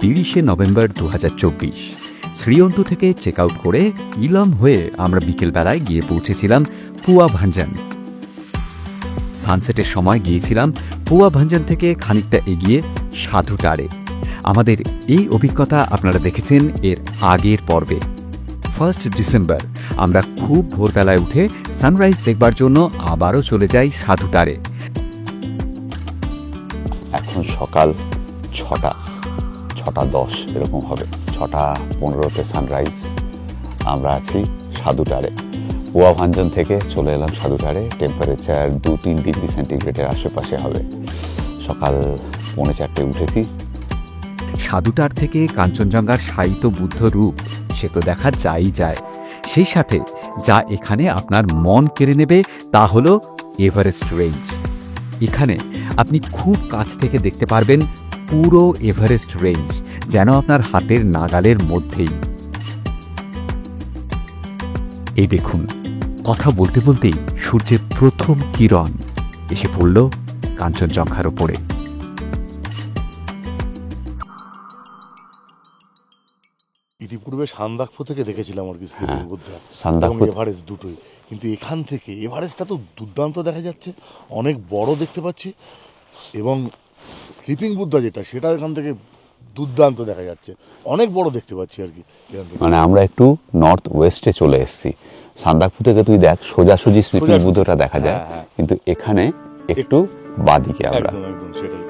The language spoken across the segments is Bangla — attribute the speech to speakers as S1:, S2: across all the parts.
S1: 30শে নভেম্বর 2024। শ্রীঅন্তু থেকে চেক আউট করে ইলাম হয়ে আমরা বিকেলবেলায় গিয়ে পৌঁছেছিলাম পুয়া ভাঞ্জান। সানসেটের সময় গিয়েছিলাম পুয়া ভাঞ্জান থেকে খানিকটা এগিয়ে সাধুটারে। আমাদের এই অভিজ্ঞতা আপনারা দেখেছেন এর আগের পর্বে। 1 ডিসেম্বর আমরা খুব ভোরবেলায় উঠে সানরাইজ দেখবার জন্য আবারও চলে যাই সাধুটারে।
S2: এখন সকাল 6:10 এরকম হবে, 6:15 সানরাইজ। আমরা আছি সাধুটারে। পুয়া ভাঞ্জন থেকে চলে এলাম সাধুটারে। টেম্পারেচার 2-3 ডিগ্রি সেন্টিগ্রেডের আশেপাশে হবে। সকাল 4:45 উঠেছি।
S1: সাধুটার থেকে কাঞ্চনজঙ্ঘার শায়িত বুদ্ধ রূপ সে তো দেখা যাই যায়, সেই সাথে যা এখানে আপনার মন কেড়ে নেবে তা হল এভারেস্ট রেঞ্জ। এখানে আপনি খুব কাছ থেকে দেখতে পারবেন পুরো এভারেস্ট রেঞ্জ, যেন আপনার হাতের নাগালের মধ্যেই। এই দেখুন, কথা বলতে বলতেই সূর্যের প্রথম কিরণ এসে পড়ল কাঞ্চনজঙ্ঘার ওপরে।
S3: ইতিপূর্বে সান্দাকফু থেকে দেখেছিলাম আর কি স্লিপিং বুদ্ধা, এভারেস্ট দুটোই, কিন্তু এখান থেকে এভারেস্টটা তো দুর্দান্ত দেখা যাচ্ছে, অনেক বড় দেখতে পাচ্ছি, এবং স্লিপিং বুদ্ধা যেটা সেটা এখান থেকে দুর্দান্ত দেখা যাচ্ছে, অনেক বড় দেখতে পাচ্ছি আর কি।
S2: মানে আমরা একটু নর্থ ওয়েস্টে চলে এসেছি। সান্দাকফু থেকে তুই দেখ সোজাসুজি স্লিপিং বুদ্ধটা দেখা যায়, কিন্তু এখানে একটু বাদিকে আমরা।
S3: একদম সেটাই।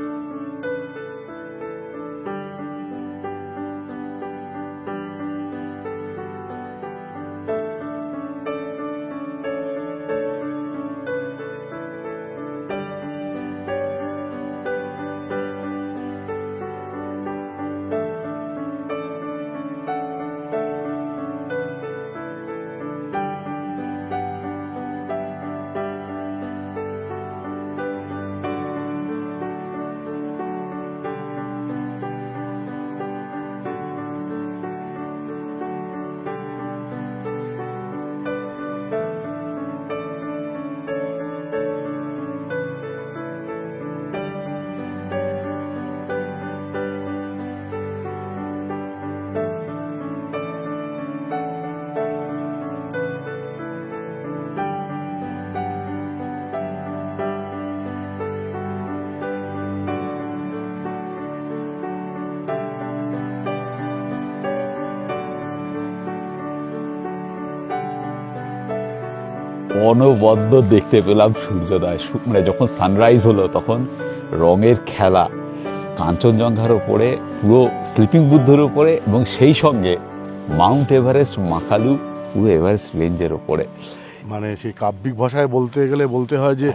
S2: অনবদ্য দেখতে পেলাম সূর্যোদয়। মানে যখন সানরাইজ হলো তখন রঙের খেলা কাঞ্চনজঙ্ঘার ওপরে, পুরো স্লিপিং বুদ্ধের উপরে, এবং সেই সঙ্গে মাউন্ট এভারেস্ট মাকালু পুরো এভারেস্ট রেঞ্জের ওপরে।
S3: মানে সেই কাব্যিক ভাষায় বলতে গেলে বলতে হয় যে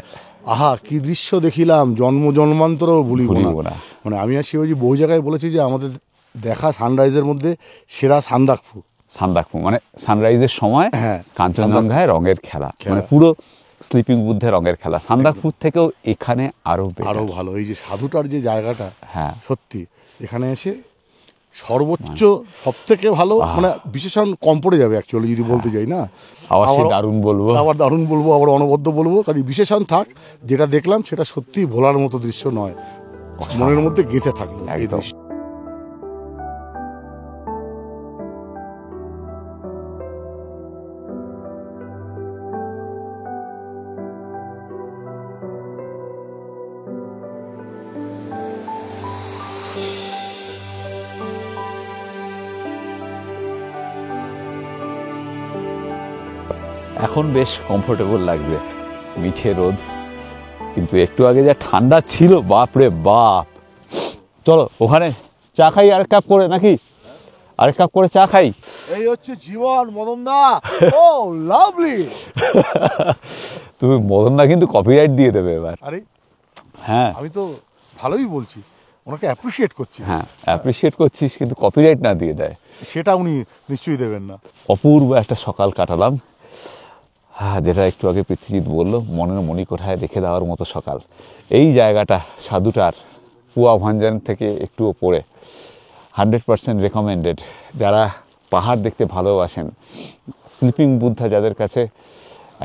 S3: আহা কি দৃশ্য দেখিলাম, জন্ম জন্মান্তরও ভুলিব না। মানে আমি আর শিবাজি বহু জায়গায় বলেছি যে আমাদের দেখা সানরাইজের মধ্যে সেরা সান্দাকফু।
S2: মানে সানরাইজের সময় কাঞ্চনজঙ্ঘায় রঙের খেলা, মানে পুরো স্লিপিং বুদ্ধের রঙের খেলা। সান্দাকফুর থেকেও এখানে আরো
S3: ভালো। এই যে সাধুটার যে জায়গাটা, সত্যি এখানে এসে সর্বোচ্চ সব থেকে ভালো, মানে বিশেষণ কম পড়ে যাবে অ্যাকচুয়ালি যদি বলতে যাই না।
S2: আবার দারুণ বলবো,
S3: আবার অনবদ্য বলবো, কাজে বিশেষণ থাক। যেটা দেখলাম সেটা সত্যি ভোলার মতো দৃশ্য নয়, মনের মধ্যে গেঁথে থাকলো এই দৃশ্য।
S2: এখন বেশ কমফোর্টেবল লাগছে, মিঠে রোদ, কিন্তু একটু আগে যা ঠান্ডা ছিল, বাপরে বাপ। চলো ওখানে চা খাই আরেক কাপ করে, নাকি আরেক কাপ করে চা খাই।
S3: এই হচ্ছে জীবন মদনদা। ও লাভলি।
S2: তুমি মদনদা কিন্তু কপিরাইট দিয়ে দেবে এবার।
S3: আরে আমি তো ভালোই বলছি, ওনাকে অ্যাপ্রিশিয়েট করছি।
S2: অ্যাপ্রিশিয়েট করছিস, কিন্তু কপিরাইট না দিয়ে দেয়
S3: সেটা উনি নিশ্চয়ই দেবেন না।
S2: অপূর্ব একটা সকাল কাটালাম, যেটা একটু আগে পৃথ্বীজিৎ বলল, মনের মণিকোঠায় রেখে দেওয়ার মতো সকাল। এই জায়গাটা সাধুটার পুয়া ভাঞ্জান থেকে একটু ওপরে, 100% রেকমেন্ডেড। যারা পাহাড় দেখতে ভালোবাসেন, স্লিপিং বুদ্ধা যাদের কাছে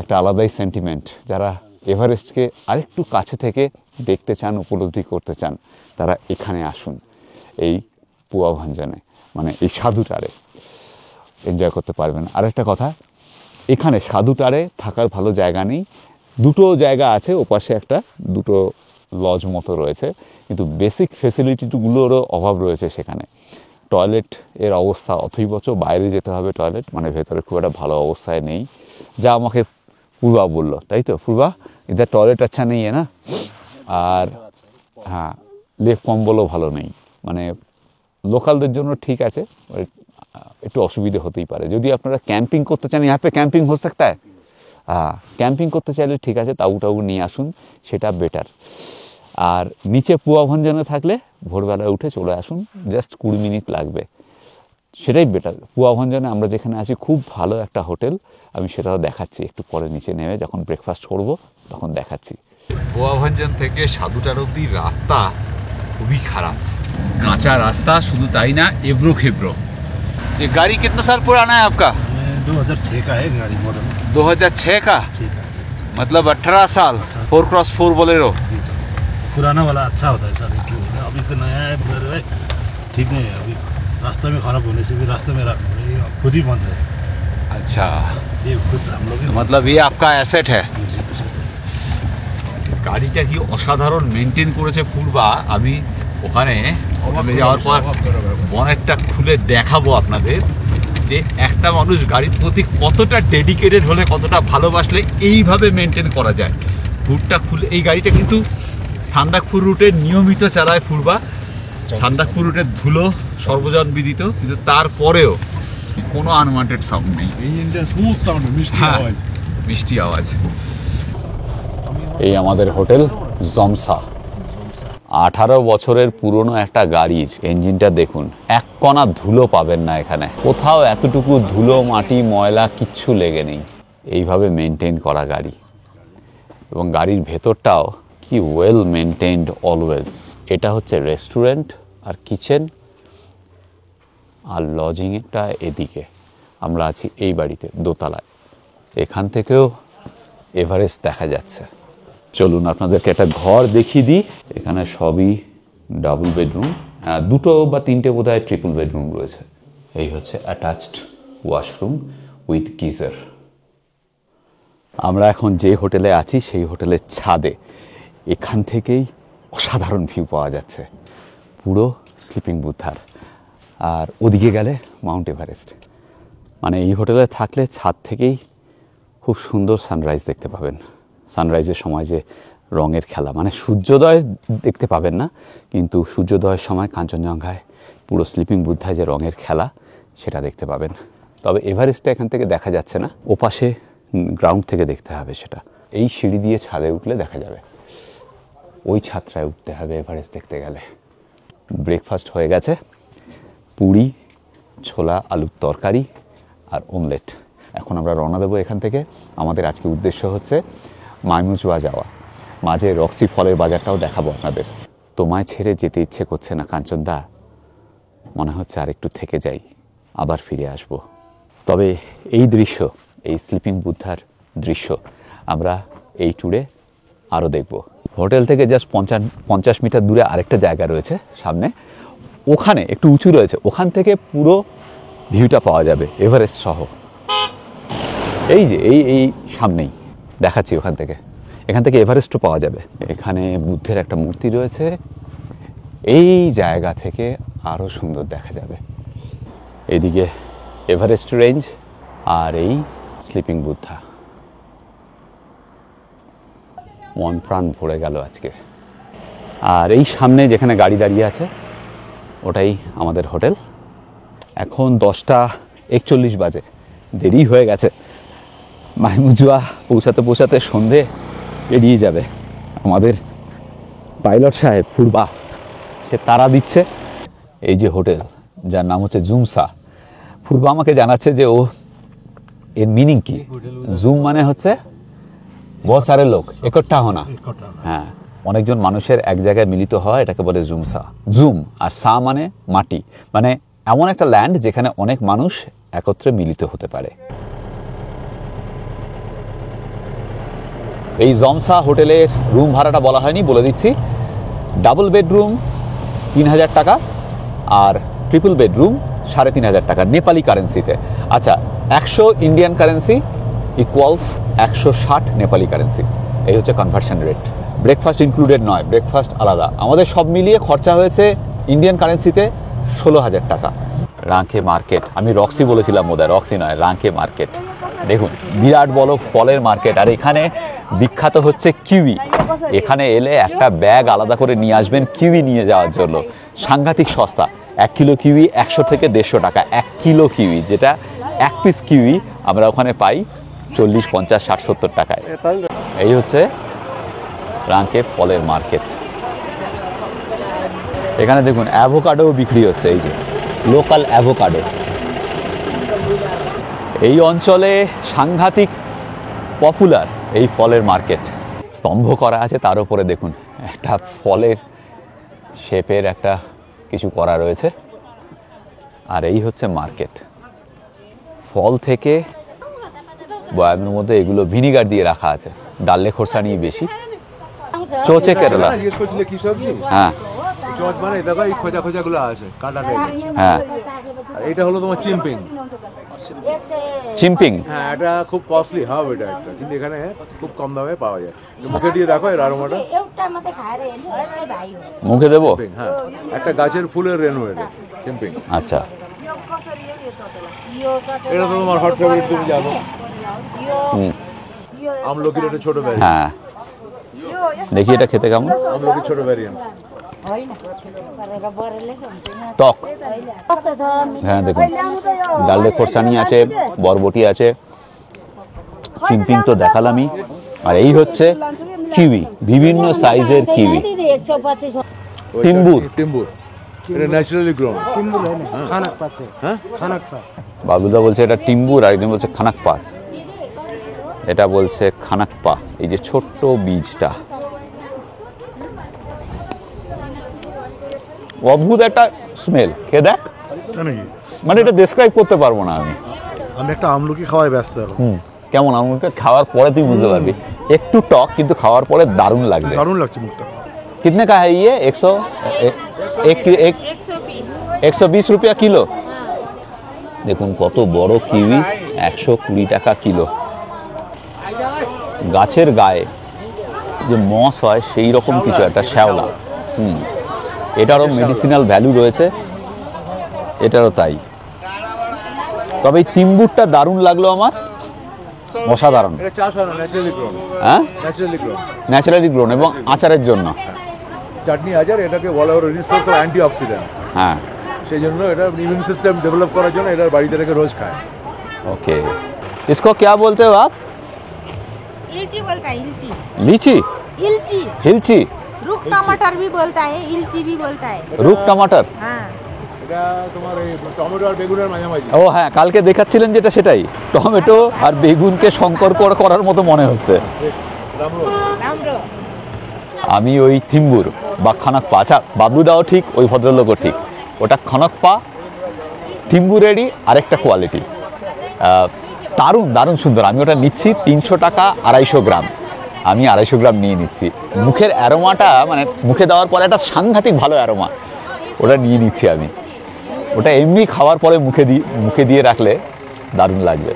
S2: একটা আলাদাই সেন্টিমেন্ট, যারা এভারেস্টকে আরেকটু কাছে থেকে দেখতে চান, উপলব্ধি করতে চান, তারা এখানে আসুন। এই পুয়াভাঞ্জনে, মানে এই সাধুটারে এনজয় করতে পারবেন। আরেকটা কথা, এখানে সাধুটারে থাকার ভালো জায়গা নেই, দুটো জায়গা আছে, ওপাশে একটা দুটো লজ মতো রয়েছে, কিন্তু বেসিক ফেসিলিটিগুলোরও অভাব রয়েছে সেখানে। টয়লেট এর অবস্থা অথৈবচ, বাইরে যেতে হবে টয়লেট, মানে ভেতরে খুব একটা ভালো অবস্থায় নেই, যা আমাকে পূর্বা বললো, তাই তো পূর্বা, ইধার টয়লেট আচ্ছা নেই না, আর হ্যাঁ লেপ কম্বলও ভালো নেই, মানে লোকালদের জন্য ঠিক আছে, একটু অসুবিধে হতেই পারে। যদি আপনারা ক্যাম্পিং করতে চান, यहाँ पे ক্যাম্পিং हो सकता है, হ্যাঁ ক্যাম্পিং করতে চাইলে ঠিক আছে, তাবু টাবু নিয়ে আসুন, সেটা বেটার। আর নিচে পুয়াভাঞ্জনে থাকলে ভোরবেলায় উঠে চলে আসুন, জাস্ট 20 মিনিট লাগবে, সেটাই বেটার। পুয়াভাঞ্জনে আমরা যেখানে আছি খুব ভালো একটা হোটেল, আমি সেটাও দেখাচ্ছি একটু পরে, নিচে নেমে যখন ব্রেকফাস্ট করব তখন দেখাচ্ছি। পুয়াভাঞ্জন থেকে সাধুটার অবধি রাস্তা খুবই খারাপ, কাঁচা রাস্তা, শুধু তাই না এবড়ো খেবড়ো। ये गाड़ी कितना साल पुराना है आपका?
S4: 2006 का है गाड़ी मॉडल।
S2: 2006 का,
S4: 6 का
S2: मतलब 18 साल, 4x4 बोलेरो।
S4: जी सर, पुराना वाला अच्छा होता है सर, इसलिए अभी तो नया है, बोलेरो है, ठीक नहीं है, अभी रास्ते में खराब होने से भी रास्ते में रखना ये खुद ही बंद है।
S2: अच्छा,
S4: ये खुद हम लोग
S2: मतलब ये आपका एसेट है। গাড়িটা কি অসাধারণ মেনটেন করেছে পূর্বা। আমি ওখানে হোটেলে যাওয়ার পর বনেটটা খুলে দেখাবো আপনাদের যে একটা মানুষ গাড়ির প্রতি কতটা ডেডিকেটেড হলে, কতটা ভালোবাসলে এইভাবে মেনটেন করা যায়। হুডটা খুলে, এই গাড়িটা কিন্তু সান্দাকফু রুটে নিয়মিত চালায় পূর্বা, সান্দাকফু রুটের ধুলো সর্বজন বিদিত, কিন্তু তারপরেও কোনো আনওয়ান্টেড সাউন্ড নেই, হ্যাঁ মিষ্টি আওয়াজ। এই আমাদের হোটেল জমসা। 18 বছরের পুরনো একটা গাড়ির ইঞ্জিনটা দেখুন, এক কণা ধুলো পাবেন না এখানে, কোথাও এতটুকু ধুলো মাটি ময়লা কিচ্ছু লেগে নেই। এইভাবে মেনটেন করা গাড়ি, এবং গাড়ির ভেতরটাও কি ওয়েল মেনটেনড অলওয়েজ। এটা হচ্ছে রেস্টুরেন্ট আর কিচেন, আর লজিংটা এদিকে। আমরা আছি এই বাড়িতে দোতলায়, এখান থেকেও এভারেস্ট দেখা যাচ্ছে। চলুন আপনাদেরকে একটা ঘর দেখিয়ে দিই। এখানে সবই ডাবল বেডরুম, দুটো বা তিনটে বোধহয় ট্রিপল বেডরুম রয়েছে। এই হচ্ছে অ্যাটাচড ওয়াশরুম উইথ গিজার। আমরা এখন যে হোটেলে আছি সেই হোটেলের ছাদে, এখান থেকেই অসাধারণ ভিউ পাওয়া যাচ্ছে, পুরো স্লিপিং বুদ্ধার, আর ওদিকে গেলে মাউন্ট এভারেস্ট। মানে এই হোটেলে থাকলে ছাদ থেকেই খুব সুন্দর সানরাইজ দেখতে পাবেন। সানরাইজের সময় যে রঙের খেলা, মানে সূর্যোদয় দেখতে পাবেন না, কিন্তু সূর্যোদয়ের সময় কাঞ্চনজঙ্ঘায় পুরো স্লিপিং বুদ্ধায় যে রঙের খেলা, সেটা দেখতে পাবেন। তবে এভারেস্টটা এখান থেকে দেখা যাচ্ছে না, ওপাশে গ্রাউন্ড থেকে দেখতে হবে সেটা। এই সিঁড়ি দিয়ে ছাদে উঠলে দেখা যাবে, ওই ছাদটায় উঠতে হবে এভারেস্ট দেখতে গেলে। ব্রেকফাস্ট হয়ে গেছে, পুরি, ছোলা আলুর তরকারি আর অমলেট। এখন আমরা রওনা দেবো এখান থেকে। আমাদের আজকে উদ্দেশ্য হচ্ছে মাইমুজুয়া যাওয়া, মাঝে রক্সি ফলের বাজারটাও দেখাবো আপনাদের। তোমায় ছেড়ে যেতে ইচ্ছে করছে না কাঞ্চনদা, মনে হচ্ছে আর একটু থেকে যাই, আবার ফিরে আসব। তবে এই দৃশ্য, এই স্লিপিং বুদ্ধার দৃশ্য আমরা এই ট্যুরে আরও দেখব। হোটেল থেকে জাস্ট 50 মিটার দূরে আরেকটা জায়গা রয়েছে সামনে, ওখানে একটু উঁচু রয়েছে, ওখান থেকে পুরো ভিউটা পাওয়া যাবে এভারেস্ট সহ। এই যে এই সামনেই দেখাচ্ছি, এখান থেকে এভারেস্টও পাওয়া যাবে। এখানে বুদ্ধের একটা মূর্তি রয়েছে, এই জায়গা থেকে আরও সুন্দর দেখা যাবে। এদিকে এভারেস্ট রেঞ্জ আর এই স্লিপিং বুদ্ধা। মন প্রাণ ভরে গেল আজকে। আর এই সামনে যেখানে গাড়ি দাঁড়িয়ে আছে ওটাই আমাদের হোটেল। এখন 10:41 বাজে, দেরি হয়ে গেছে। মাইমুজুয়া পৌঁছাতে সন্ধে এড়িয়ে যাবে। আমাদের পাইলট সাহেব পূর্বা, সে তারা দিচ্ছে। এই যে হোটেল, যার নাম হচ্ছে জুমসা, পূর্বা আমাকে জানাচ্ছে যে ও এর মিনিং কি। জুম মানে হচ্ছে বহুত সারে লোক একট্টা হনা, হ্যাঁ অনেকজন মানুষের এক জায়গায় মিলিত হয়, এটাকে বলে জুমসা। জুম আর সা মানে মাটি, মানে এমন একটা ল্যান্ড যেখানে অনেক মানুষ একত্রে মিলিত হতে পারে। এই জমসা হোটেলের রুম ভাড়াটা বলা হয়নি, বলে দিচ্ছি। ডাবল বেডরুম 3000 টাকা, আর ট্রিপল বেডরুম 3,500 টাকা নেপালি কারেন্সিতে। আচ্ছা, 100 Indian currency equals 160 Nepali currency, এই হচ্ছে কনভার্সন রেট। ব্রেকফাস্ট ইনক্লুডেড নয়, ব্রেকফাস্ট আলাদা। আমাদের সব মিলিয়ে খরচা হয়েছে ইন্ডিয়ান কারেন্সিতে 16,000 টাকা। রাঙ্কে মার্কেট, আমি রক্সি বলেছিলাম বোধহয়, রক্সি নয়, রাঙ্কে মার্কেট। দেখুন বিরাট বড় ফলের মার্কেট, আর এখানে বিখ্যাত হচ্ছে কিউই। এখানে এলে একটা ব্যাগ আলাদা করে নিয়ে আসবেন কিউই নিয়ে যাওয়ার জন্য। সাংঘাতিক সস্তা, 1 কিলো কিউই 100 থেকে 150 টাকা। 1 কিলো কিউই, যেটা 1 পিস কিউই আমরা ওখানে পাই 40, 50, 60, 70 টাকায়। এই হচ্ছে রাঙ্কে ফলের মার্কেট। এখানে দেখুন অ্যাভোকাডো বিক্রি হচ্ছে, এই যে লোকাল অ্যাভোকাডো। এই অঞ্চলে সাংঘাতিক পপুলার এই ফলের মার্কেট। স্তম্ভ করা আছে, তার উপরে দেখুন একটা ফলের শেপের একটা কিছু করা রয়েছে। আর এই হচ্ছে মার্কেট। ফল থেকে বয়ামের মধ্যে এগুলো ভিনিগার দিয়ে রাখা আছে, ডাল্লে খোরসা নিয়ে বেশি। চোচে কেরালা, হ্যাঁ
S5: চচ মানে এটা এই খোঁজা খোঁজাগুলো আছে কাটা টাইপের।
S2: হ্যাঁ,
S5: আর এটা হলো তোমার চিম্পিং।
S2: চিম্পিং,
S5: হ্যাঁ, এটা খুব কস্টলি হাব এটা একটা, কিন্তু এখানে খুব কম দামে পাওয়া যায়। মুখে দিয়ে দেখো এর আরোমাটা।
S2: মুখে দেবো?
S5: হ্যাঁ, একটা গাছের ফুলের রেনু এটা চিম্পিং।
S2: আচ্ছা,
S5: এটা তো তোমার হট ফেভারিট, তুমি জানো।
S2: হুম,
S5: আমলকির একটা ছোট ভ্যারিয়েন্ট।
S2: হ্যাঁ দেখি এটা খেতে কেমন।
S5: আমলকির ছোট ভ্যারিয়েন্ট।
S2: টক, হ্যাঁ দেখুন ডালে খোরসানি আছে, বরবটি আছে, চিম্পিং তো দেখালামই। আর এই হচ্ছে কিউই, বিভিন্ন সাইজের কিউই। টিম্বুর,
S5: টিম্বুর এটা ন্যাচারালি গ্রোন। হ্যাঁ,
S2: বাবলুদা বলছে এটা টিম্বুর, আর একজন বলছে খানাকপা। এটা বলছে খানাকপা, এই যে ছোট্ট বীজটা। অদ্ভুত একটা স্মেল, খেয়ে দেখ। মানে এটা ডেসক্রাইব করতে পারবো না আমি।
S3: আমি একটা আমলকি খাওয়াই ব্যস্ত এখন।
S2: কেমন আমলকি খাওয়ার পরে তুই বুঝতে পারবি। একটু টক, কিন্তু খাওয়ার পরে দারুণ লাগছে,
S3: দারুণ লাগছে মুখটা।
S2: कितने का है ये? 120 रुपया কিলো। দেখুন কত বড় কিউই, 120 টাকা কিলো। গাছের গায়ে যে মস হয় সেই রকম কিছু একটা, শ্যাওলা। এটারও মেডিসিনাল ভ্যালু রয়েছে, এটারও তাই। তবে এই তিম্বুরটা দারুণ লাগলো আমার, অসাধারণ।
S5: এটা চাষ হয় না, ন্যাচারালি গ্রোন।
S2: হ্যাঁ,
S5: ন্যাচারালি গ্রোন,
S2: ন্যাচারালি গ্রোন, এবং আচারের জন্য।
S5: চাটনি আচার, এটাকে বলা হয় রিসোর্স অফ অ্যান্টিঅক্সিডেন্ট।
S2: হ্যাঁ,
S5: সেই জন্য এটা ইমিউন সিস্টেম ডেভেলপ করার জন্য এটা বাড়িতে রেখে রোজ খায়।
S2: ओके, इसको क्या बोलते हो आप?
S6: इलची बोलता है, इलची।
S2: लीची,
S6: इलची।
S2: हिलची,
S6: रुख टमाटर भी बोलता है, इलची भी बोलता है।
S2: রুক টমাটার।
S6: हाँ।
S5: এটা তোমার এই টমেটো আর বেগুনের মাঝামাঝি।
S2: ও হ্যাঁ, কালকে দেখাচ্ছিলেন যেটা সেটাই, টমেটো আর বেগুনকে শঙ্কর করার মতো মনে হচ্ছে।
S6: रामरो।
S2: আমি ওই থিম্বুর বা খানাকপা, আচ্ছা বাবলুদাও ঠিক, ওই ভদ্রলোকও ঠিক। ওটা খানাকপা, থিম্বুরেরই আরেকটা কোয়ালিটি। দারুণ দারুণ সুন্দর। আমি ওটা নিচ্ছি 300 টাকা 250 গ্রাম। আমি 250 গ্রাম নিয়ে নিচ্ছি। মুখের অ্যারোমাটা, মানে মুখে দেওয়ার পরে একটা সাংঘাতিক ভালো অ্যারোমা, ওটা নিয়ে নিচ্ছি আমি। ওটা এমনি খাওয়ার পরে মুখে দিয়ে রাখলে দারুণ লাগবে।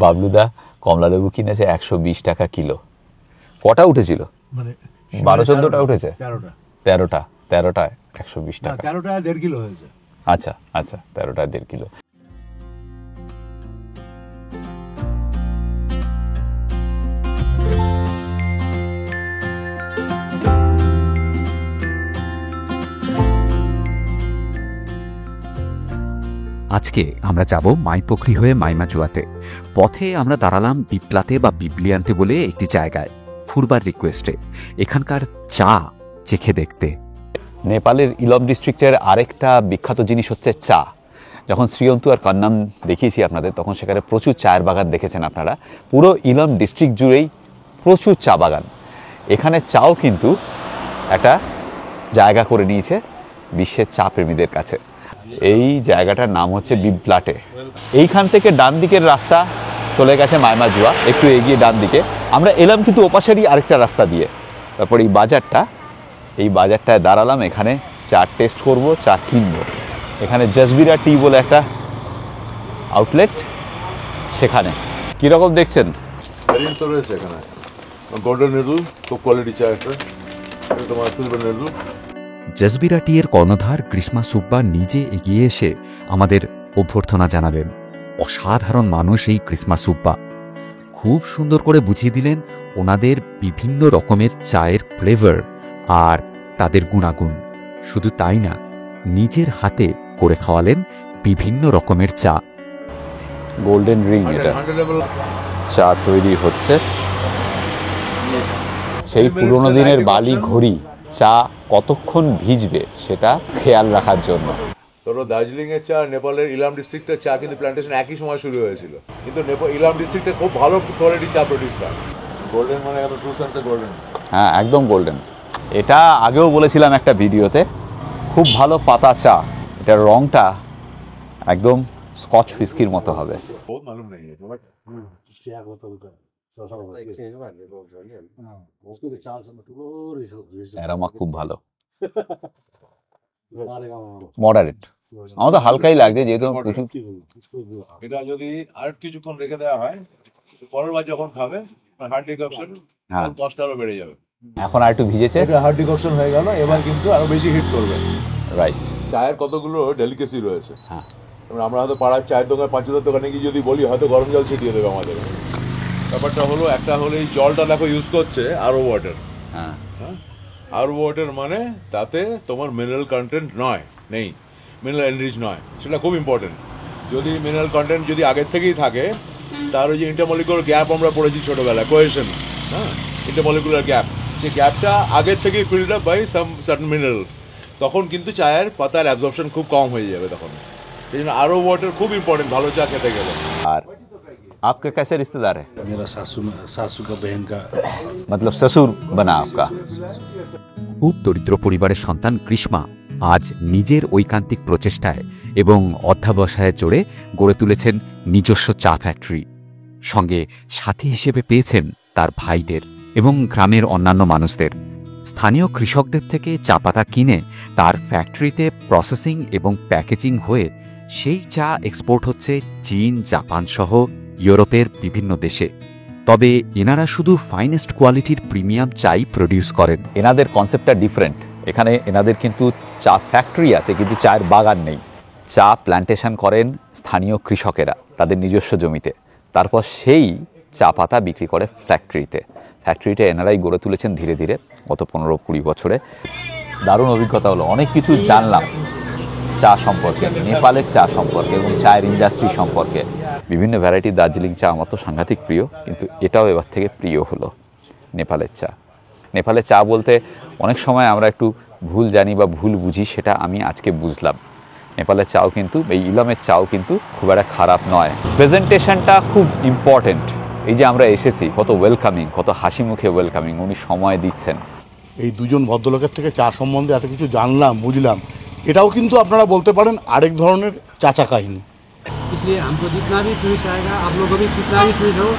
S2: বাবলুদা কমলালেবু কিনেছে 120 টাকা কিলো। কটা উঠেছিল?
S3: মানে
S2: 12-14টা উঠেছে।
S5: 13টা।
S2: 13টায় 120 টাকা।
S5: 13টা 1.5 কিলো হয়েছে।
S2: আচ্ছা আচ্ছা, 13টায় 1.5 কিলো।
S1: আজকে আমরা যাব মাইপোখরি হয়ে মাইমাচুয়াতে। পথে আমরা দাঁড়ালাম বিপ্লাতে বা বিবলিয়ান্তে বলে একটি জায়গায়, ফুরবার রিকোয়েস্টে। এখানকার চা চেখে দেখতে।
S2: নেপালের ইলম ডিস্ট্রিক্টের আরেকটা বিখ্যাত জিনিস হচ্ছে চা। যখন শ্রীয়ন্তু আর কন্নাম দেখিয়েছি আপনাদের, তখন সেখানে প্রচুর চায়ের বাগান দেখেছেন আপনারা। পুরো ইলম ডিস্ট্রিক্ট জুড়েই প্রচুর চা বাগান। এখানে চাও কিন্তু একটা জায়গা করে নিয়েছে বিশ্বের চা প্রেমীদের কাছে। এই জায়গাটার নাম হচ্ছে বিপ্লাটে। এইখান থেকে ডান দিকের রাস্তা চলে গেছে মাইমাজুয়া, একটু এগিয়ে ডান দিকে। আমরা এলাম কিন্তু ওপাশেরই আরেকটা রাস্তা দিয়ে। তারপর এই বাজারটায় দাঁড়ালাম, এখানে চা টেস্ট করব, চা কিনবো। এখানে জসবিরা টি বলে একটা আউটলেট, সেখানে কীরকম দেখছেন?
S5: ভ্যারিয়েন্ট তো রয়েছে এখানে, গোল্ডেন নেদুল খুব কোয়ালিটি চা একটা, এটা তোমার সিলভার নেদুল।
S1: জসবিরা টিয়ের কর্ণধার গ্রীষ্মা সুব্বা নিজে এগিয়ে এসে আমাদের অভ্যর্থনা জানালেন। অসাধারণ মানুষ এই গ্রীষ্মা সুব্বা, খুব সুন্দর করে বুঝিয়ে দিলেন ওনাদের বিভিন্ন রকমের চায়ের ফ্লেভার আর তাদের গুণাগুণ। শুধু তাই না, নিজের হাতে করে খাওয়ালেন বিভিন্ন রকমের চা।
S2: গোল্ডেন রিং, এটা
S5: 100 level
S2: চা তৈরি হচ্ছে। সেই পুরোনো দিনের বালি ঘড়ি, চা কতক্ষণ ভিজবে সেটা খেয়াল রাখার জন্য।
S5: ধরো দার্জিলিং এর চা, নেপালের ইলাম ডিস্ট্রিক্টের চা কিন্তু প্ল্যান্টেশন একই সময় শুরু হয়েছিল, কিন্তু ইলাম ডিস্ট্রিক্টে খুব ভালো কোয়ালিটি চা প্রডিউস হয়। গোল্ডেন মানে একদম ট্রু সেন্সে গোল্ডেন।
S2: হ্যাঁ, একদম গোল্ডেন। এটা আগেও বলেছিলাম একটা ভিডিওতে, খুব ভালো পাতা চা। এটার রংটা একদম স্কচ হুইস্কির মতো হবে।
S5: বহুত মালুম নেই বাট
S2: অ্যারোমা খুব ভালো, মডারেট। আমার তো হালকাই লাগছে, যেহেতু প্রচুর।
S5: এটা যদি আর কিছুক্ষণ রেখে দেওয়া হয়, পরের বার যখন খাবে হার্ড ডিককশন
S2: হ্যাঁ,
S5: কষ্ট আরো বেড়ে যাবে।
S2: এখন আর একটু ভিজেছে,
S5: এটা হার্ড ডিককশন হয়ে গেল, এবার কিন্তু আরো বেশি হিট করবে।
S2: রাইট।
S5: চায়ের কতগুলো ডেলিকেসি রয়েছে।
S2: হ্যাঁ,
S5: যেমন আমরা হয়তো পাড়ার চায়ের দোকান, পাঁচুদার দোকানে গিয়ে যদি বলি হয়তো গরম জল ছিটিয়ে দেবে আমাদের। ব্যাপারটা হলো, একটা হলো এই জলটা দেখো ইউজ করছে আরও ওয়াটার।
S2: হ্যাঁ,
S5: আরও ওয়াটার মানে তাতে তোমার মিনারেল কন্টেন্ট নেই, মিনারেল এনরিচ নয়, সেটা খুব ইম্পর্টেন্ট। যদি মিনারেল কন্টেন্ট যদি আগের থেকেই থাকে, তার ওই যে ইন্টারমলিকুলার গ্যাপ আমরা পড়েছি ছোটোবেলায়, কোহেশন, হ্যাঁ, ইন্টারমলিকুলার গ্যাপ, যে গ্যাপটা আগের থেকেই filled up by some certain minerals, তখন কিন্তু চায়ের পাতার অ্যাবজর্পশন খুব কম হয়ে যাবে তখন। এই জন্য আরও ওয়াটার খুব ইম্পর্টেন্ট ভালো চা খেতে গেলে।
S2: আর आपके कैसे रिश्तेदार है?
S4: मेरा सासू का बहन का
S2: मतलब ससुर बना आपका?
S1: খুব দরিদ্র পরিবারের সন্তান গ্রীষ্মা আজ নিজের ঐকান্তিক প্রচেষ্টায় এবং অধ্যাবসায়ে জোরে গড়ে তুলেছেন নিজস্ব চা ফ্যাক্টরি। সঙ্গে সাথী হিসেবে পেয়েছেন তার ভাইদের এবং গ্রামের অন্যান্য মানুষদের। স্থানীয় কৃষকদের থেকে চা পাতা কিনে তার ফ্যাক্টরিতে প্রসেসিং এবং প্যাকেজিং হয়ে সেই চা এক্সপোর্ট হচ্ছে চীন, জাপান সহ ইউরোপের বিভিন্ন দেশে। তবে এনারা শুধু ফাইনেস্ট কোয়ালিটির প্রিমিয়াম চাই প্রডিউস করেন।
S2: এনাদের কনসেপ্টটা ডিফারেন্ট। এখানে এনাদের কিন্তু চা ফ্যাক্টরি আছে, কিন্তু চায়ের বাগান নেই। চা প্ল্যান্টেশন করেন স্থানীয় কৃষকেরা তাদের নিজস্ব জমিতে, তারপর সেই চা পাতা বিক্রি করে ফ্যাক্টরিতে। ফ্যাক্টরিটা এনারাই গড়ে তুলেছেন ধীরে ধীরে গত 15-20 বছরে। দারুণ অভিজ্ঞতা হলো, অনেক কিছু জানলাম চা সম্পর্কে, নেপালের চা সম্পর্কে এবং চায়ের ইন্ডাস্ট্রি সম্পর্কে। বিভিন্ন ভ্যারাইটির দার্জিলিং চা আমার তো সাংঘাতিক প্রিয়, কিন্তু এটাও এবার থেকে প্রিয় হলো নেপালের চা। নেপালের চা বলতে অনেক সময় আমরা একটু ভুল জানি বা ভুল বুঝি, সেটা আমি আজকে বুঝলাম। নেপালের চাও কিন্তু, এই ইলামের চাও কিন্তু খুব একটা খারাপ নয়। প্রেজেন্টেশনটা খুব ইম্পর্টেন্ট। এই যে আমরা এসেছি, কত ওয়েলকামিং, কত হাসি মুখে ওয়েলকামিং, উনি সময় দিচ্ছেন।
S3: এই দুজন ভদ্রলোকের থেকে চা সম্বন্ধে এত কিছু জানলাম, বুঝলাম। এটাও কিন্তু আপনারা বলতে পারেন আরেক ধরনের চাচা কাহিনী।
S7: इसलिए हमको जितना भी टूरिस्ट आएगा, आप लोग को भी कितना भी टूरिस्ट हो,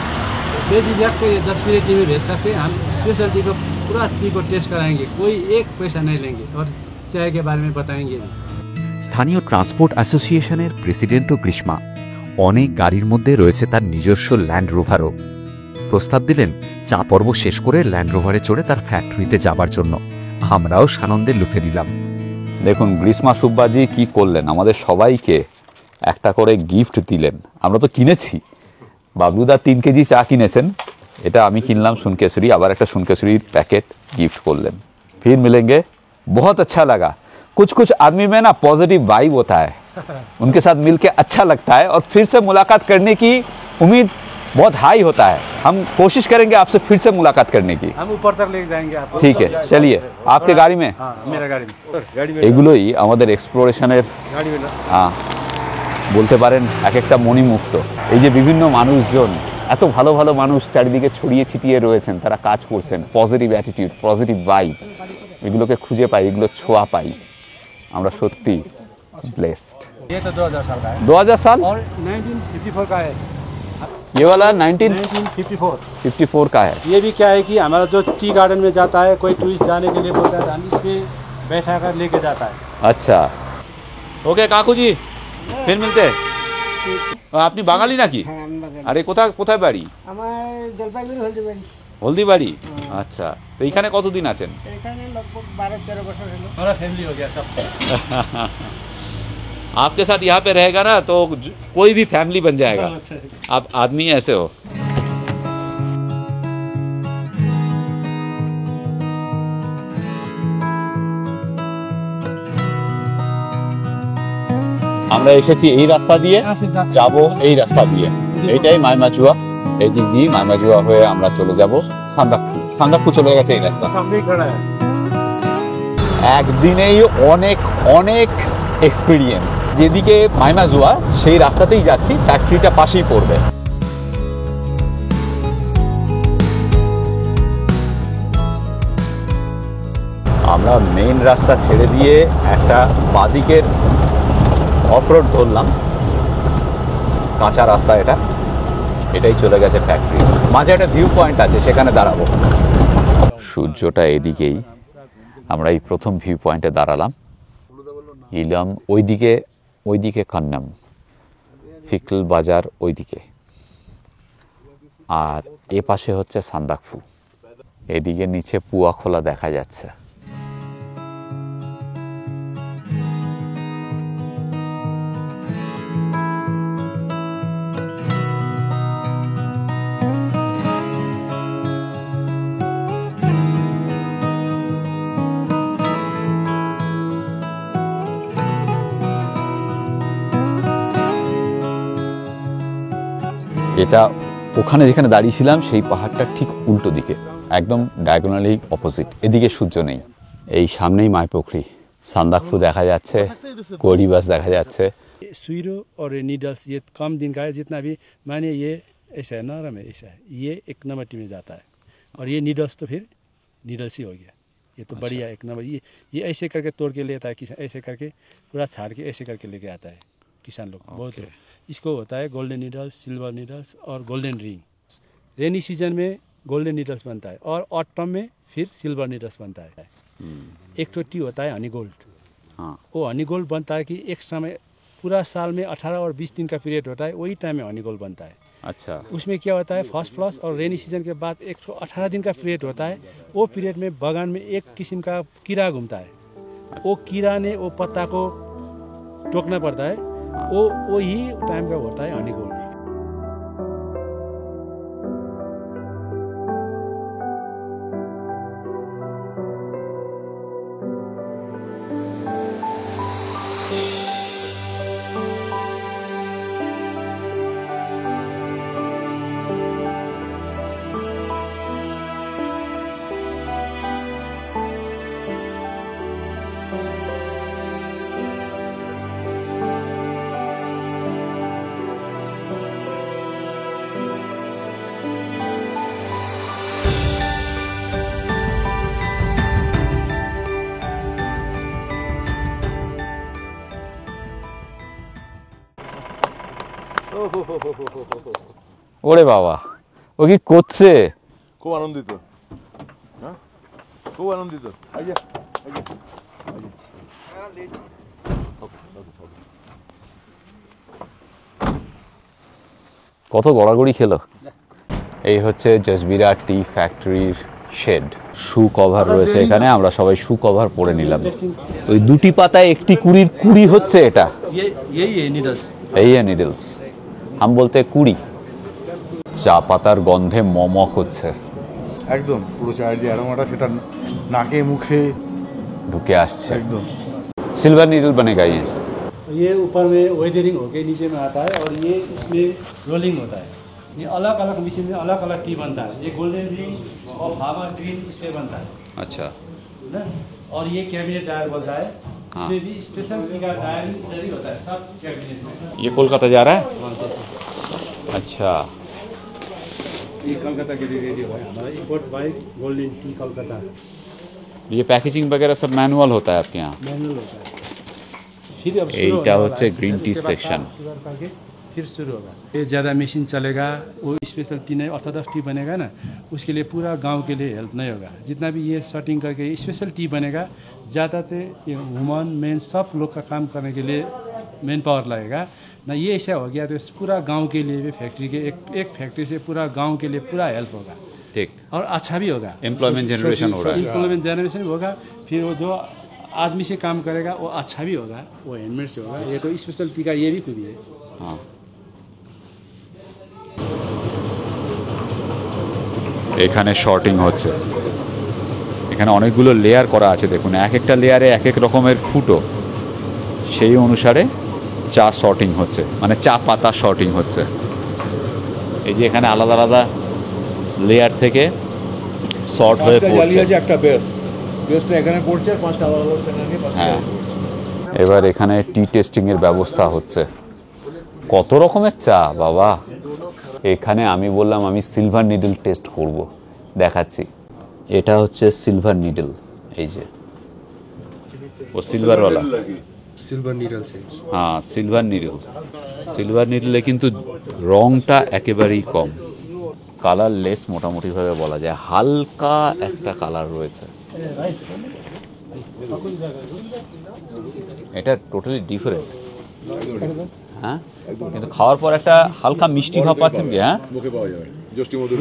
S7: बेझिझक को ये जसबीरा टी में भेज सकते हैं। हम स्पेशल टी को पूरा टी को टेस्ट कराएंगे, कोई एक पैसा नहीं लेंगे और चाय के बारे में बताएंगे।
S1: স্থানীয় ট্রান্সপোর্ট অ্যাসোসিয়েশনের প্রেসিডেন্টও গ্রীষ্মা। অনেক গাড়ির মধ্যে রয়েছে তার নিজস্ব ল্যান্ড রোভারও। প্রস্তাব দিলেন চা পর্ব শেষ করে ল্যান্ড রোভারে চড়ে তার ফ্যাক্টরিতে যাবার জন্য। আমরাও সানন্দে লুফে নিলাম।
S2: দেখুন গ্রীষ্মা সুব্বাজি কি করলেন, আমাদের সবাইকে একটা করে গিফট দিলেন। আমরা তো কিনেছি, বাবলুদা 3 কেজি চা কিনেছেন, এটা আমি কিনলাম সুনকেশরী, আবার একটা সুনকেশরীর প্যাকেট গিফট করলেন। फिर मिलेंगे, बहुत अच्छा लगा। कुछ कुछ आदमी में ना पॉजिटिव वाइब होता है, उनके साथ मिलके अच्छा लगता है और फिर से मुलाकात करने की उम्मीद बहुत हाई होता है। हम कोशिश करेंगे आपसे फिर से मुलाकात करने की।
S7: हम ऊपर तक लेके जाएंगे आपको।
S2: ठीक है, चलिए आपके गाड़ी में।
S7: हाँ, मेरा गाड़ी में।
S2: এগুলোই আমাদের এক্সপ্লোরেশনের
S7: गाड़ी में
S2: বলতে পারেন এক একটা মণিমুক্ত। এই যে বিভিন্ন মানুষজন, এত ভালো ভালো মানুষ চারিদিকে ছড়িয়ে ছিটিয়ে রয়েছেন, তারা কাজ করছেন, পজিটিভ অ্যাটিটিউড, পজিটিভ ভাইব, এগুলোকে খুঁজে পাই, এগুলো ছোঁয়া পাই। আমরা সত্যি ব্লেসড।
S7: ये तो 2000 साल का है
S2: 2000 साल
S7: और 1954 का है।
S2: ये वाला 1954
S7: 1954
S2: का है।
S7: ये भी क्या है कि हमारा जो टी गार्डन में जाता है, कोई टूरिस्ट जाने के लिए बोलता है, हम इसमें बैठा कर लेके जाता है।
S2: अच्छा, ওকে কাকুজি ফের মিলতে আপনি বাঙালি নাকি? আরে কোথায় কোথায় বাড়ি?
S8: আমার জলপাইগুড়ি হলদিবাড়ি।
S2: হলদিবাড়ি, আচ্ছা। তো এইখানে কতদিন আছেন?
S8: এখানে लगभग 12-13 বছর হলো।
S7: हमारा फैमिली हो गया सब।
S2: आपके साथ यहाँ पे रहेगा ना तो कोई भी फैमिली बन जाएगा। आप आदमी ऐसे हो। আমরা এসেছি এই রাস্তা দিয়ে, যাব এই রাস্তা দিয়ে, এইটাই মাইমাচুয়া। এই দিক দিয়ে মাইমাচুয়া হয়ে আমরা চলে যাব সান্দাকফু। সান্দাকফু চলে গেছে এই রাস্তা। একদিনেই অনেক অনেক এক্সপিরিয়েন্স। যেদিকে মাইমাজুয়া সেই রাস্তাতেই যাচ্ছি, ফ্যাক্টরিটা পাশেই পড়বে। আমরা মেইন রাস্তা ছেড়ে দিয়ে একটা বাদিকের অফরোড ধরলাম, কাঁচা রাস্তা এটা, এটাই চলে গেছে ফ্যাক্টরি। মাঝে একটা ভিউ পয়েন্ট আছে, সেখানে দাঁড়াবো। সূর্যটা এদিকেই, আমরা এই প্রথম ভিউ পয়েন্টে দাঁড়ালাম। ইলাম ওইদিকে কান্নাম, ফিকল বাজার ওইদিকে, আর এ পাশে হচ্ছে সান্দাকফু। এদিকে নিচে পুয়াখোলা দেখা যাচ্ছে। এটা ওখানে যেখানে দাঁড়িয়েছিলাম সেই পাহাড়টার ঠিক উল্টো দিকে, একদম ডায়াগোনালি অপোজিট। এদিকে সূর্য নেই। এই সামনেই মাইপোখরি, সান্দাকফু দেখা যাচ্ছে, কোরিবাস দেখা যাচ্ছে।
S7: सुईरो और नीडल्स ये कम दिन का है, जितना भी माने ये ऐसा है, नरम है, ऐसा है, ये एक नंबर टी में जाता है। और ये नीडल्स तो फिर नीडल्स ही हो गया, ये तो बढ़िया एक नंबर। ये ऐसे करके तोड़ के लेता है किसान, ऐसे करके पूरा छाड़ के ऐसे करके लेके आता है किसान लोग। बहुत इसको होता है गोल्डन नीडल्स, सिल्वर नीडल्स और गोल्डन रिंग। रेनी सीजन में गोल्डन नीडल्स बनता है और ऑटम में फिर सिल्वर नीडल्स बनता है। एक तो टी होता है हनी गोल्ड।
S2: हाँ,
S7: वो हनी गोल्ड बनता है कि एक समय पूरा साल में 18 और 20 दिन का पीरियड होता है, वही टाइम में हनी गोल्ड बनता है।
S2: अच्छा।
S7: उसमें क्या होता है, फर्स्ट फ्लॉस और रेनी सीजन के बाद 118 दिन का पीरियड होता है। वो पीरियड में बागान में एक किस्म का कीड़ा घूमता है। वो कीड़ा ने वो पत्ता को टोकना पड़ता है, वो ही टाइम का होता है हनी गोल्ड।
S2: ওরে বাবা, ও কি করছে?
S5: খুব আনন্দিত, হ্যাঁ খুব আনন্দিত।
S2: কত গড়াগড়ি খেলো। এই হচ্ছে জসবিরা টি ফ্যাক্টরির শেড। শু কভার রয়েছে এখানে, আমরা সবাই শু কভার পরে নিলাম। ওই দুটি পাতায় একটি কুড়ি হচ্ছে এটা।
S7: यही है नीडल्स।
S2: এই নিডলস, হাম বলতে কুড়ি। চা পাতার গন্ধে মমক হচ্ছে,
S3: একদম পুরো চায়ের যে অ্যারোমাটা সেটা নাকে মুখে
S2: ঢুকে আসছে।
S3: একদম
S2: सिल्वर नीडल बनेगा
S7: ये ऊपर में वेदरिंग होके नीचे में आता है और ये इसमें रोलिंग होता है। ये अलग अलग मशीन में अलग अलग टी बनता है। ये गोल्डन रिंग और भामा ग्रीन इसमें बनता है
S2: अच्छा।
S7: ना। और ये कैबिनेट डायल बनता है, इसमें भी स्पेशल टी का डायल इधर ही होता है सब कैबिनेट में।
S2: ये कोलकाता जा रहा है। अच्छा,
S7: ये कोलकाता के लिए रेडी हुआ है हमारा, import by golden tea Kolkata.
S2: ये पैकेजिंग वगैरह सब मैनुअल होता है आपके यहाँ?
S7: मैनुअल होता है। फिर अब
S2: এইটা হচ্ছে গ্রিন টি সেকশন।
S7: फिर शुरू होगा। ये ज़्यादा मशीन चलेगा, वो स्पेशल टी नहीं ऑर्थोडॉक्स टी बनेगा ना, उसके लिए पूरा गांव के लिए हेल्प नहीं होगा। जितना भी ये शॉर्टिंग करके स्पेशल टी बनेगा, ज़्यादातर ये वुमन मैन सब लोग का काम करने के लिए मैन पावर लगेगा ना। ये ऐसा हो गया तो पूरा गांव के लिए भी फैक्ट्री के एक फैक्ट्री से पूरा गांव के लिए पूरा हेल्प होगा,
S2: ठीक,
S7: और अच्छा भी होगा।
S2: एम्प्लॉयमेंट जनरेशन हो रहा है।
S7: एम्प्लॉयमेंट जनरेशन भी होगा, फिर वो जो आदमी से काम करेगा वो अच्छा भी होगा, वो हैंडमेड से होगा। ये तो स्पेशल टी का ये भी खूबी है।
S2: हाँ, এখানে শর্টিং হচ্ছে। এখানে অনেকগুলো লেয়ার করা আছে, দেখুন এক একটা লেয়ারে এক এক রকমের ফুটো, সেই অনুসারে চা শর্টিং হচ্ছে, মানে চা পাতা শর্টিং হচ্ছে। এই যে এখানে আলাদা আলাদা লেয়ার থেকে শর্ট হয়ে পড়ছে।
S5: একটা বেসটা এখানে পড়ছে, 5টা আলাদা আলাদা।
S2: হ্যাঁ, এবার এখানে টি টেস্টিংয়ের ব্যবস্থা হচ্ছে। কত রকমের চা বাবা! এখানে আমি বললাম আমি সিলভার নিডল টেস্ট করব, দেখাচ্ছি। এটা হচ্ছে সিলভার নিডল, এই যে ও সিলভারওয়ালা,
S3: সিলভার নিডল।
S2: হ্যাঁ সিলভার নিডল। সিলভার নিডলে কিন্তু রংটা একেবারেই কম, কালার লেস মোটামুটিভাবে বলা যায়, হালকা একটা কালার রয়েছে। এটা টোটালি ডিফারেন্ট। হ্যাঁ, কিন্তু খাওয়ার পর একটা হালকা মিষ্টি ভাব পাচ্ছেন কি? হ্যাঁ,
S5: মুখে পাওয়া যাবে জষ্টি মধু।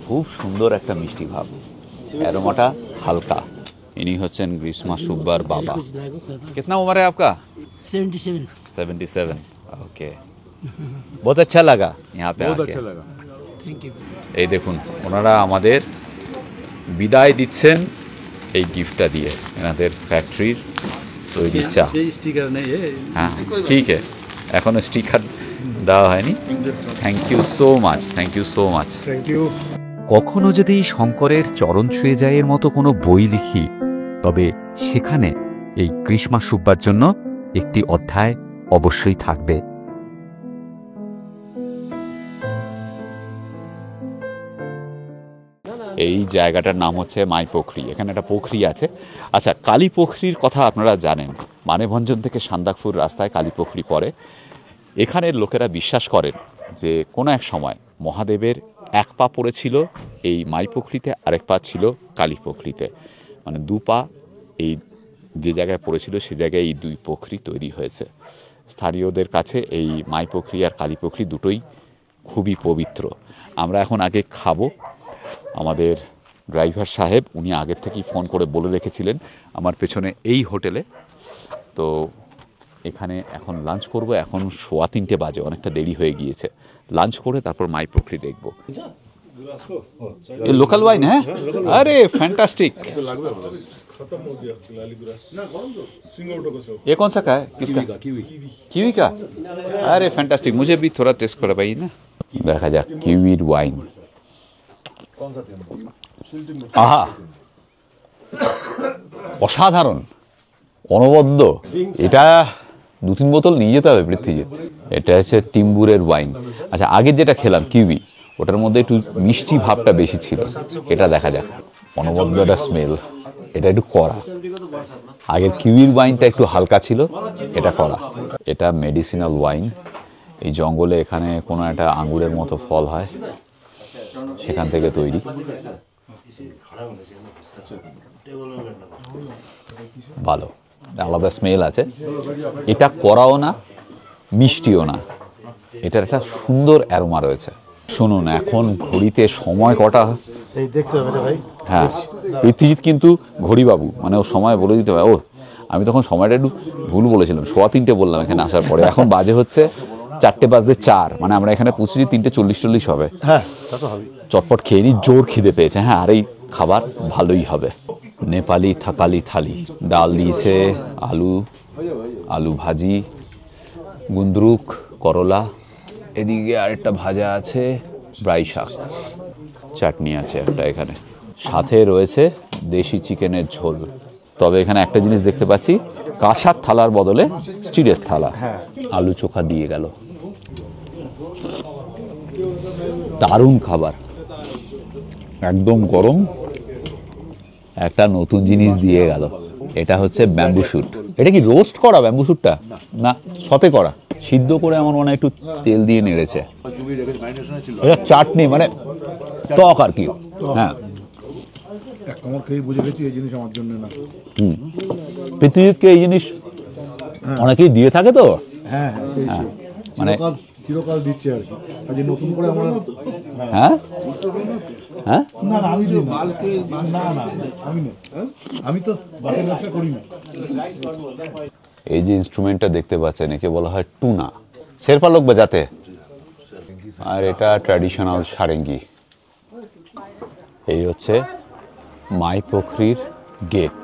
S2: খুব সুন্দর একটা মিষ্টি ভাব, অ্যারোমাটা হালকা। ইনি হচ্ছেন গ্রীষ্মা সুব্বার বাবা। कितना उम्र है आपका? 77। ओके, बहुत अच्छा लगा यहाँ पे आके।
S5: अच्छा लगा।
S2: এই দেখুন ওনারা আমাদের বিদায় দিচ্ছেন এই গিফটটা দিয়ে, এনাদের ফ্যাক্টরির তৈরি চা।
S7: ये स्टिकर नहीं है।
S2: হ্যাঁ ঠিক আছে, এখনো স্টিকার দেওয়া হয়নি। Thank you so much, thank you so much.
S1: কখনো যদি শঙ্করের চরণ ছুঁয়ে যায় এর মতো কোনো বই লিখি, তবে সেখানে এই গ্রীষ্মা সুব্বার জন্য একটি অধ্যায় অবশ্যই থাকবে।
S2: এই জায়গাটার নাম হচ্ছে মাইপোখরি। এখানে একটা পোখরি আছে। আচ্ছা, কালীপোখরির কথা আপনারা জানেন, মানেভঞ্জন থেকে সান্দাকফুর রাস্তায় কালীপোখরি পড়ে। এখানের লোকেরা বিশ্বাস করেন যে কোনো এক সময় মহাদেবের এক পা পড়েছিল এই মাইপোখরিতে, আরেক পা ছিল কালীপোখরিতে, মানে দু পা এই যে জায়গায় পড়েছিল সে জায়গায় এই দুই পোখরি তৈরি হয়েছে। স্থানীয়দের কাছে এই মাইপোখরি আর কালীপোখরি দুটোই খুবই পবিত্র। আমরা এখন আগে খাবো। আমাদের ড্রাইভার সাহেব উনি আগের থেকেই ফোন করে বলে রেখেছিলেন আমার পেছনে এই হোটেলে। তো এখানে এখন লাঞ্চ করব। এখন 3:15 বাজে, অনেকটা দেরি হয়ে গিয়েছে। লাঞ্চ করে তারপর মাইপোখরি দেখব। ये लोकल वाइन है? अरे फैंटास्टिक। ये कौन सा का है? किसका? कीवी का। अरे फैंटास्टिक, मुझे भी थोड़ा टेस्ट करो भाई ना। देखा जाक कीवीर वाइन। আহা, অসাধারণ, অনবদ্য। এটা 2-3 বোতল নিয়ে যেতে হবে পৃথ্বীজিৎ। এটা হচ্ছে টিম্বুরের ওয়াইন। আচ্ছা, আগের যেটা খেলাম কিউই, ওটার মধ্যে একটু মিষ্টি ভাবটা বেশি ছিল। এটা দেখা যাক, অনবদ্য একটা স্মেল। এটা একটু কড়া। আগের কিউইর ওয়াইনটা একটু হালকা ছিল, এটা কড়া। এটা মেডিসিনাল ওয়াইন। এই জঙ্গলে এখানে কোনো একটা আঙুরের মতো ফল হয়, সেখান থেকে তৈরি। ভালো, আলাদা স্মেল আছে। এটা কড়াও না, মিষ্টিও না, এটার একটা সুন্দর অ্যারোমা রয়েছে। শুনুন, এখন ঘড়িতে সময় কটা? হ্যাঁ, পৃথ্বীজিৎ কিন্তু ঘড়িবাবু, মানে ও সময় বলে দিতে হয়। ও, আমি তখন সময়টা একটু ভুল বলেছিলাম, 3:15 বললাম এখানে আসার পরে। এখন বাজে হচ্ছে 4:04, মানে আমরা এখানে পৌঁছেছি 3:40 হবে।
S3: হ্যাঁ, তা তো হবে।
S2: চটপট খেয়ে নিই, জোর খিদে পেয়েছে। হ্যাঁ, আর এই খাবার ভালোই হবে। নেপালি থাকালি থালি, ডাল দিয়েছে, আলু ভাজি, গুন্দরুক, করলা, এদিকে আরেকটা ভাজা আছে, ব্রাই শাক, চাটনি আছে একটা এখানে, সাথে রয়েছে দেশি চিকেনের ঝোল। তবে এখানে একটা জিনিস দেখতে পাচ্ছি, কাঁসার থালার বদলে স্টিলের থালা। আলু চোখা দিয়ে গেল, দারুণ খাবার, একদম গরম, একটা নতুন জিনিস দিয়ে গেল। এটা হচ্ছে ব্যাম্বু শুট। এটা কি রোস্ট করা ব্যাম্বু শুটটা? না, সতে করা, সিদ্ধ করে আমার মনে হয় একটু তেল দিয়ে নেড়েছে। এটা চাটনি মানে টক আর কি। হ্যাঁ,
S3: আমার খেয়ে বুঝে গেছি এই জিনিস আমার জন্য না।
S2: পৃথিবীকে এই জিনিস অনেকেই দিয়ে থাকে তো।
S3: হ্যাঁ হ্যাঁ,
S2: মানে
S3: চিরকাল দিচ্ছে আর কি, আজ নতুন করে আমরা।
S2: হ্যাঁ হ্যাঁ,
S3: না না আমি দিই না, না না আমি না, আমি তো বাটের ব্যবসা করি না।
S2: এই যে ইনস্ট্রুমেন্টটা দেখতে পাচ্ছেন একে বলা হয় টুনা, শেরপা লোক বাজাতে। আর এটা ট্র্যাডিশনাল সারেঙ্গি। এই হচ্ছে মাইপোখরির গেট।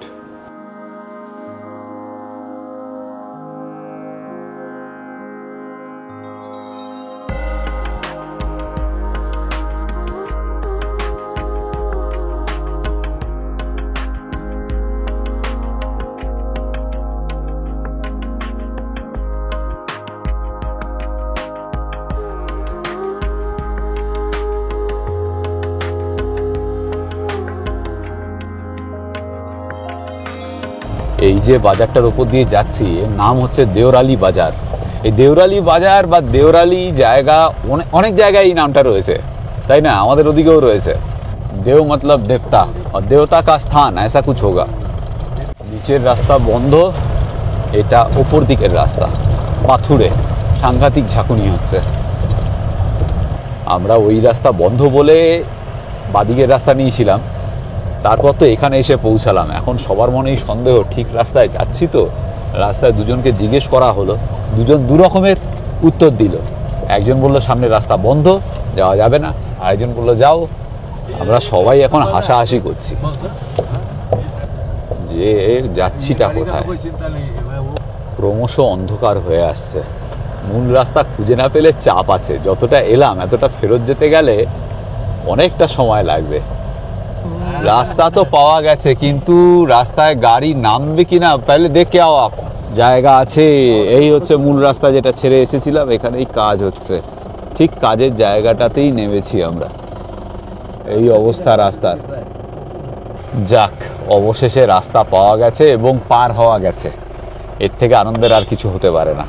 S2: এই যে বাজারটার উপর দিয়ে যাচ্ছি এর নাম হচ্ছে দেওরালি বাজার। এই দেওরালি বাজার বা দেওরালি জায়গা অনেক জায়গায় এই নামটা রয়েছে, তাই না? আমাদের ওদিকেও রয়েছে। দেও মতলব দেবতা, আর দেবতা কা স্থান ऐसा कुछ होगा। নিচের রাস্তা বন্ধ, এটা ওপর দিকের রাস্তা পাথুরে, সাংঘাতিক ঝাঁকুনি হচ্ছে। আমরা ওই রাস্তা বন্ধ বলে বাদিকের রাস্তা নিয়েছিলাম, তারপর তো এখানে এসে পৌঁছালাম। এখন সবার মনেই সন্দেহ, ঠিক রাস্তায় যাচ্ছি তো। রাস্তায় দুজনকে জিজ্ঞেস করা হলো, দুজন দু রকমের উত্তর দিল। একজন বলল সামনে রাস্তা বন্ধ, যাওয়া যাবে না, আরেকজন বলল যাও। আমরা সবাই এখন হাসাহাসি করছি যে যাচ্ছিটা কোথায়। ক্রমশ অন্ধকার হয়ে আসছে, মূল রাস্তা খুঁজে না পেলে চাপ আছে। যতটা এলাম এতটা ফেরত যেতে গেলে অনেকটা সময় লাগবে। রাস্তা তো পাওয়া গেছে, কিন্তু রাস্তায় গাড়ি নামবে কিনা পেলে দেখে আওয়া জায়গা আছে। এই হচ্ছে মূল রাস্তা যেটা ছেড়ে এসেছিলাম, এখানেই কাজ হচ্ছে। ঠিক কাজের জায়গাটাতেই নেমেছি আমরা। এই অবস্থা রাস্তার। যাক, অবশেষে রাস্তা পাওয়া গেছে এবং পার হওয়া গেছে। এর থেকে আনন্দের আর কিছু হতে পারে না।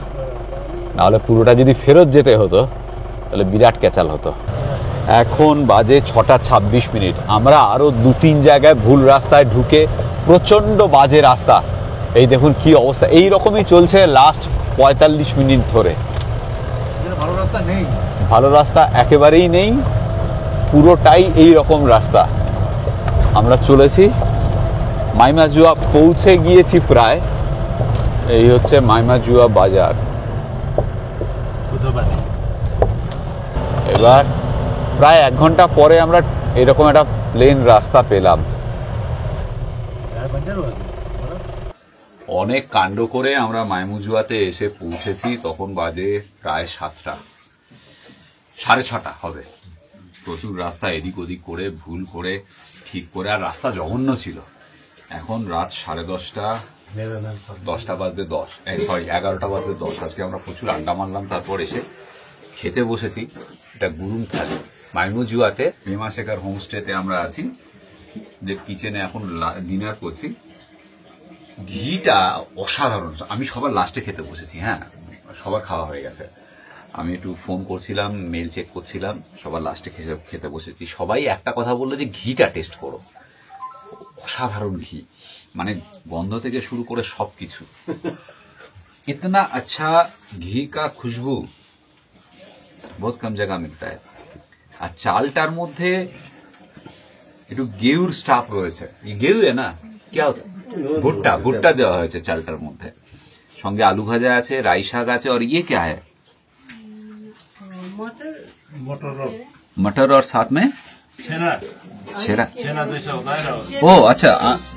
S2: নাহলে পুরোটা যদি ফেরত যেতে হতো তাহলে বিরাট ক্যাচাল হতো। এখন বাজে 6:26। আমরা আরও 2-3 জায়গায় ভুল রাস্তায় ঢুকে, প্রচণ্ড বাজে রাস্তা। এই দেখুন কি অবস্থা, এই রকমই চলছে লাস্ট 45 মিনিট ধরে।
S4: ভালো রাস্তা নেই,
S2: ভালো রাস্তা একেবারেই নেই, পুরোটাই এই রকম রাস্তা। আমরা চলেছি মাইমাজুয়া, পৌঁছে গিয়েছি প্রায়। এই হচ্ছে মাইমাজুয়া বাজার। এবার প্রায় 1 ঘন্টা পরে আমরা এরকম একটা প্লেন রাস্তা পেলাম। অনেক কাণ্ড করে আমরা মাইমুজুয়াতে এসে পৌঁছেছি। তখন বাজে প্রায় 7টা, 6:30 হবে। প্রচুর রাস্তা এদিক ওদিক করে, ভুল করে, ঠিক করে, আর রাস্তা জঘন্য ছিল। এখন রাত 10:30, 10টা বাজতে 10, 11টা বাজতে 10। আজকে আমরা প্রচুর আড্ডা মারলাম, তারপর এসে খেতে বসেছি। এটা গুরুম থালি মাইমুজুয়াতে, ভীমাশেখার হোমস্টেতে আমরা আছি, যে কিচেনে এখন ডিনার করছি। ঘিটা অসাধারণ। আমি সবার লাস্টে খেতে বসেছি। হ্যাঁ, সবার খাওয়া হয়ে গেছে। আমি একটু ফোন করছিলাম, মেল চেক করছিলাম, সবার লাস্টে খেতে বসেছি। সবাই একটা কথা বললো যে ঘিটা টেস্ট করো, অসাধারণ ঘি, মানে গন্ধ থেকে শুরু করে সবকিছু। ইতনা আচ্ছা ঘি কা খুশবু বহুত কম জায়গা মিলতা है। আর চালটার মধ্যে একটু গেউর স্টাফ রয়েছে। গেউ না, কে ভুট্টা, ভুট্টা দেওয়া হয়েছে চালটার মধ্যে। সঙ্গে আলু ভাজা আছে, রাই শাক আছে। और ये क्या है? मटर और साथ में
S4: छेना,
S2: छेना।
S4: छेना जैसा होता है ना,
S2: ओ अच्छा,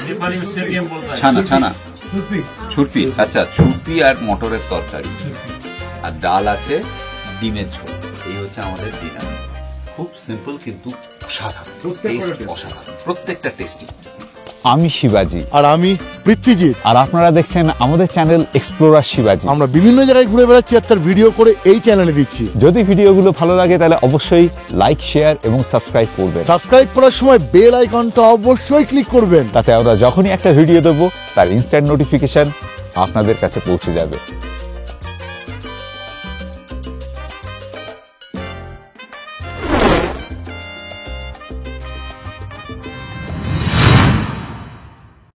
S4: नेपाली में सेवियम बोलता है।
S2: ছানা ছানা, ছুরপি। আচ্ছা, ছুরপি আর মটরের তরকারি, আর ডাল আছে, ডিমের ঝোল। এই হচ্ছে আমাদের ডিনার। খুব সিম্পল কিন্তু অসাধারণ, টেস্ট অসাধারণ, প্রত্যেকটা টেস্টি। আমি শিবাজি,
S3: আর আমি পৃথ্বীজিৎ।
S2: আর আপনারা দেখছেন আমাদের চ্যানেল এক্সপ্লোরার শিবাজি।
S3: আমরা বিভিন্ন জায়গায় ঘুরে বেড়াচ্ছি আর তার ভিডিও করে এই চ্যানেলে দিচ্ছি।
S2: যদি ভিডিওগুলো ভালো লাগে তাহলে অবশ্যই লাইক, শেয়ার এবং সাবস্ক্রাইব করবেন।
S3: সাবস্ক্রাইব করার সময় বেল আইকনটা অবশ্যই ক্লিক করবেন।
S2: তাতে আমরা যখনই একটা ভিডিও দেবো তার ইনস্ট্যান্ট নোটিফিকেশন আপনাদের কাছে পৌঁছে যাবে।